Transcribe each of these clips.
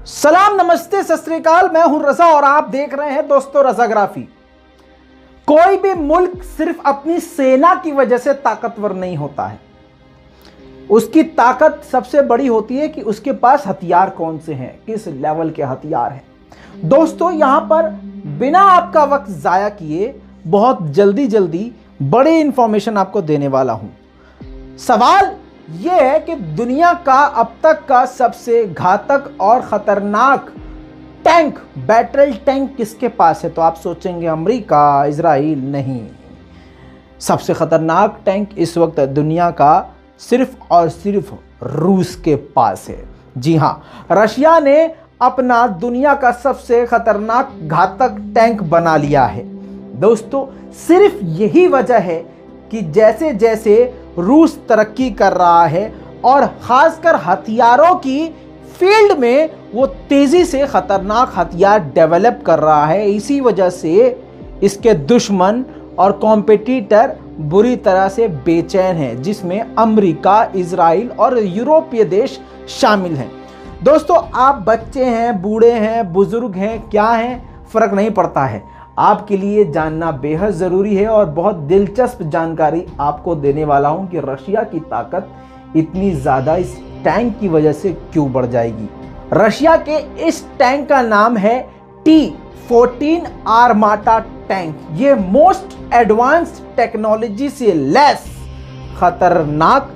सलाम, नमस्ते, सत श्री अकाल। मैं हूं रजा और आप देख रहे हैं दोस्तों रजाग्राफी। कोई भी मुल्क सिर्फ अपनी सेना की वजह से ताकतवर नहीं होता है। उसकी ताकत सबसे बड़ी होती है कि उसके पास हथियार कौन से हैं, किस लेवल के हथियार हैं। दोस्तों, यहां पर बिना आपका वक्त जाया किए बहुत जल्दी बड़े इंफॉर्मेशन आपको देने वाला हूं। सवाल यह है कि दुनिया का अब तक का सबसे घातक और खतरनाक टैंक, बैटल टैंक किसके पास है? तो आप सोचेंगे अमेरिका, इजराइल। नहीं, सबसे खतरनाक टैंक इस वक्त दुनिया का सिर्फ और सिर्फ रूस के पास है। जी हां, रशिया ने अपना दुनिया का सबसे खतरनाक घातक टैंक बना लिया है। दोस्तों, सिर्फ यही वजह है कि जैसे जैसे रूस तरक्की कर रहा है और खासकर हथियारों की फील्ड में वो तेजी से खतरनाक हथियार डेवलप कर रहा है, इसी वजह से इसके दुश्मन और कॉम्पिटिटर बुरी तरह से बेचैन हैं, जिसमें अमेरिका, इजराइल और यूरोपीय देश शामिल हैं। दोस्तों, आप बच्चे हैं, बूढ़े हैं, बुजुर्ग हैं, क्या हैं, फर्क नहीं पड़ता है। आपके लिए जानना बेहद ज़रूरी है और बहुत दिलचस्प जानकारी आपको देने वाला हूं कि रशिया की ताकत इतनी ज़्यादा इस टैंक की वजह से क्यों बढ़ जाएगी। रशिया के इस टैंक का नाम है T-14 आर्माटा टैंक। ये मोस्ट एडवांस्ड टेक्नोलॉजी से लैस खतरनाक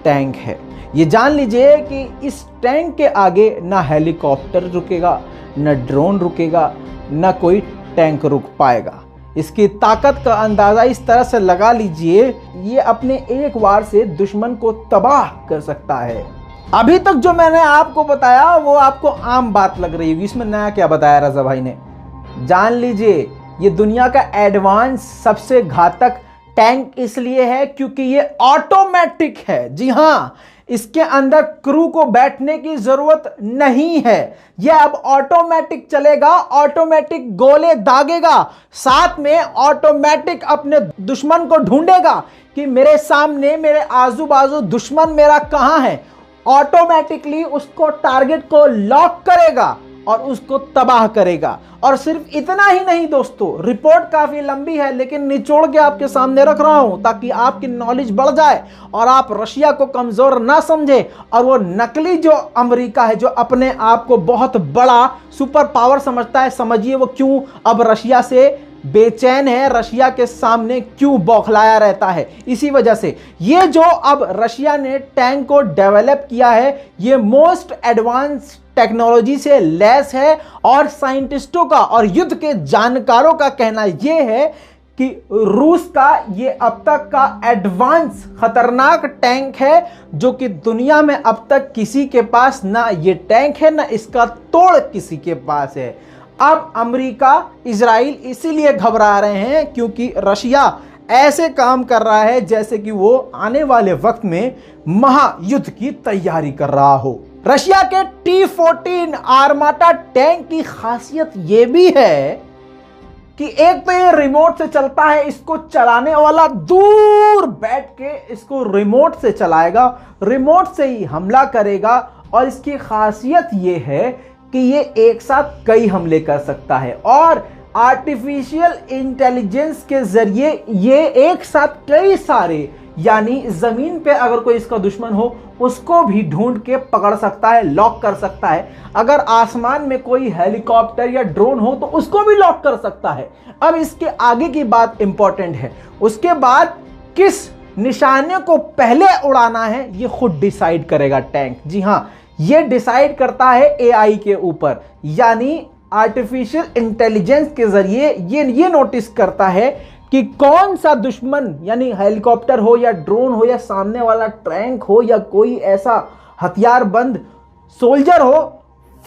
टैंक है। ये जान लीजिए कि इस टैंक के आगे ना हेलीकॉप्टर रुकेगा, ना ड्रोन रुकेगा, ना कोई टैंक रुक पाएगा। इसकी ताकत का अंदाजा इस तरह से लगा लीजिए, ये अपने एक वार से दुश्मन को तबाह कर सकता है। अभी तक जो मैंने आपको बताया वो आपको आम बात लग रही होगी, इसमें नया क्या बताया रजा भाई ने? जान लीजिए, ये दुनिया का एडवांस सबसे घातक टैंक इसलिए है क्योंकि ये ऑटोमेटिक है। जी हां, इसके अंदर क्रू को बैठने की जरूरत नहीं है। यह अब ऑटोमेटिक चलेगा, ऑटोमेटिक गोले दागेगा, साथ में ऑटोमेटिक अपने दुश्मन को ढूंढेगा कि मेरे सामने, मेरे आजू बाजू दुश्मन मेरा कहां है। ऑटोमेटिकली उसको टारगेट को लॉक करेगा और उसको तबाह करेगा। और सिर्फ इतना ही नहीं दोस्तों, रिपोर्ट काफी लंबी है लेकिन निचोड़ के आपके सामने रख रहा हूं ताकि आपकी नॉलेज बढ़ जाए और आप रशिया को कमजोर ना समझे। और वो नकली जो अमेरिका है, जो अपने आप को बहुत बड़ा सुपर पावर समझता है, समझिए वो क्यों अब रशिया से बेचैन है, रशिया के सामने क्यों बौखलाया रहता है। इसी वजह से ये जो अब रशिया ने टैंक को डेवलप किया है, ये मोस्ट एडवांस टेक्नोलॉजी से लैस है। और साइंटिस्टों का और युद्ध के जानकारों का कहना यह है कि रूस का ये अब तक का एडवांस खतरनाक टैंक है, जो कि दुनिया में अब तक किसी के पास ना ये टैंक है, ना इसका तोड़ किसी के पास है। अब अमेरिका, इजराइल इसीलिए घबरा रहे हैं क्योंकि रशिया ऐसे काम कर रहा है जैसे कि वो आने वाले वक्त में महायुद्ध की तैयारी कर रहा हो। रशिया के T-14 आर्माटा टैंक की खासियत यह भी है कि एक तो ये रिमोट से चलता है, इसको चलाने वाला दूर बैठ के इसको रिमोट से चलाएगा, रिमोट से ही हमला करेगा। और इसकी खासियत ये है कि ये एक साथ कई हमले कर सकता है और आर्टिफिशियल इंटेलिजेंस के जरिए ये एक साथ कई सारे, यानी जमीन पे अगर कोई इसका दुश्मन हो उसको भी ढूंढ के पकड़ सकता है, लॉक कर सकता है। अगर आसमान में कोई हेलीकॉप्टर या ड्रोन हो तो उसको भी लॉक कर सकता है। अब इसके आगे की बात इंपॉर्टेंट है, उसके बाद किस निशाने को पहले उड़ाना है ये खुद डिसाइड करेगा टैंक। जी हां, ये डिसाइड करता है AI के ऊपर, यानी आर्टिफिशियल इंटेलिजेंस के जरिए ये नोटिस करता है कि कौन सा दुश्मन, यानी हेलीकॉप्टर हो या ड्रोन हो या सामने वाला टैंक हो या कोई ऐसा हथियारबंद सोल्जर हो,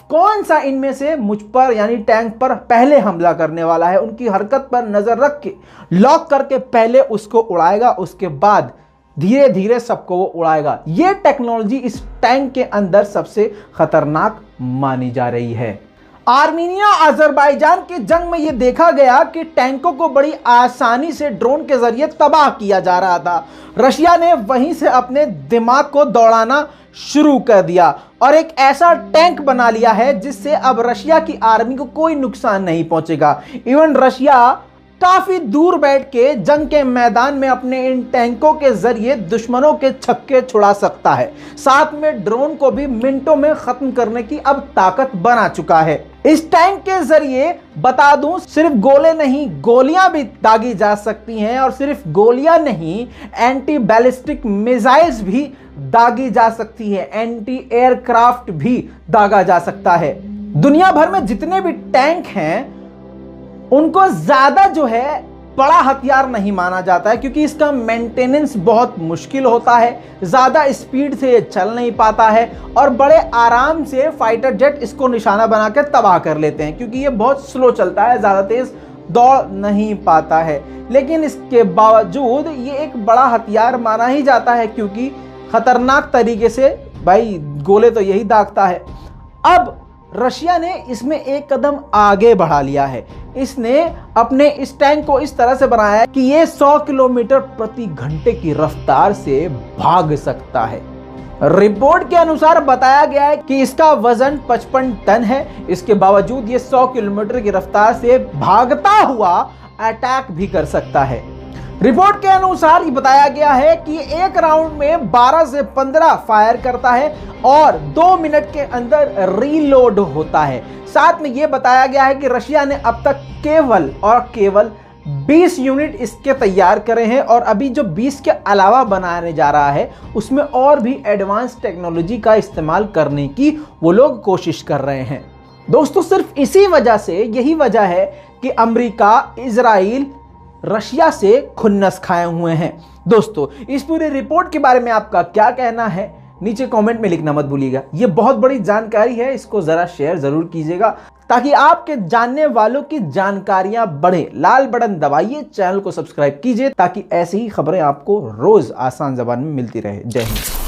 कौन सा इनमें से मुझ पर यानी टैंक पर पहले हमला करने वाला है। उनकी हरकत पर नजर रख के लॉक करके पहले उसको उड़ाएगा, उसके बाद धीरे धीरे सबको वो उड़ाएगा। ये टेक्नोलॉजी इस टैंक के अंदर सबसे खतरनाक मानी जा रही है। आर्मीनिया अजरबैजान की जंग में यह देखा गया कि टैंकों को बड़ी आसानी से ड्रोन के जरिए तबाह किया जा रहा था। रशिया ने वहीं से अपने दिमाग को दौड़ाना शुरू कर दिया और एक ऐसा टैंक बना लिया है जिससे अब रशिया की आर्मी को कोई नुकसान नहीं पहुंचेगा। इवन रशिया काफी दूर बैठ के जंग के मैदान में अपने इन टैंकों के जरिए दुश्मनों के छक्के छुड़ा सकता है। साथ में ड्रोन को भी मिनटों में खत्म करने की अब ताकत बना चुका है। इस टैंक के जरिए बता दूं, सिर्फ गोले नहीं गोलियां भी दागी जा सकती हैं और सिर्फ गोलियां नहीं एंटी बैलिस्टिक मिसाइल्स भी दागी जा सकती है, एंटी एयरक्राफ्ट भी दागा जा सकता है। दुनिया भर में जितने भी टैंक हैं उनको ज्यादा जो है बड़ा हथियार नहीं माना जाता है क्योंकि इसका मेंटेनेंस बहुत मुश्किल होता है, ज्यादा स्पीड से ये चल नहीं पाता है और बड़े आराम से फाइटर जेट इसको निशाना बनाकर तबाह कर लेते हैं क्योंकि ये बहुत स्लो चलता है, ज्यादा तेज दौड़ नहीं पाता है। लेकिन इसके बावजूद ये एक बड़ा हथियार माना ही जाता है क्योंकि खतरनाक तरीके से भाई गोले तो यही दागता है। अब रशिया ने इसमें एक कदम आगे बढ़ा लिया है। इसने अपने इस टैंक को इस तरह से बनाया है कि ये 100 किलोमीटर प्रति घंटे की रफ्तार से भाग सकता है। रिपोर्ट के अनुसार बताया गया है कि इसका वजन 55 टन है। इसके बावजूद ये 100 किलोमीटर की रफ्तार से भागता हुआ अटैक भी कर सकता है। रिपोर्ट के अनुसार ये बताया गया है कि एक राउंड में 12 से 15 फायर करता है और 2 मिनट के अंदर रीलोड होता है। साथ में यह बताया गया है कि रशिया ने अब तक केवल और केवल 20 यूनिट इसके तैयार करे हैं और अभी जो 20 के अलावा बनाने जा रहा है उसमें और भी एडवांस टेक्नोलॉजी का इस्तेमाल करने की वो लोग कोशिश कर रहे हैं। दोस्तों, सिर्फ इसी वजह से यही वजह है कि अमेरिका, इजराइल रशिया से खुन्नस खाए हुए हैं। दोस्तों, इस पूरी रिपोर्ट के बारे में आपका क्या कहना है नीचे कमेंट में लिखना मत भूलिएगा। ये बहुत बड़ी जानकारी है, इसको जरा शेयर जरूर कीजिएगा ताकि आपके जानने वालों की जानकारियां बढ़े। लाल बटन दबाइए, चैनल को सब्सक्राइब कीजिए ताकि ऐसी ही खबरें आपको रोज आसान ज़बान में मिलती रहे। जय हिंद।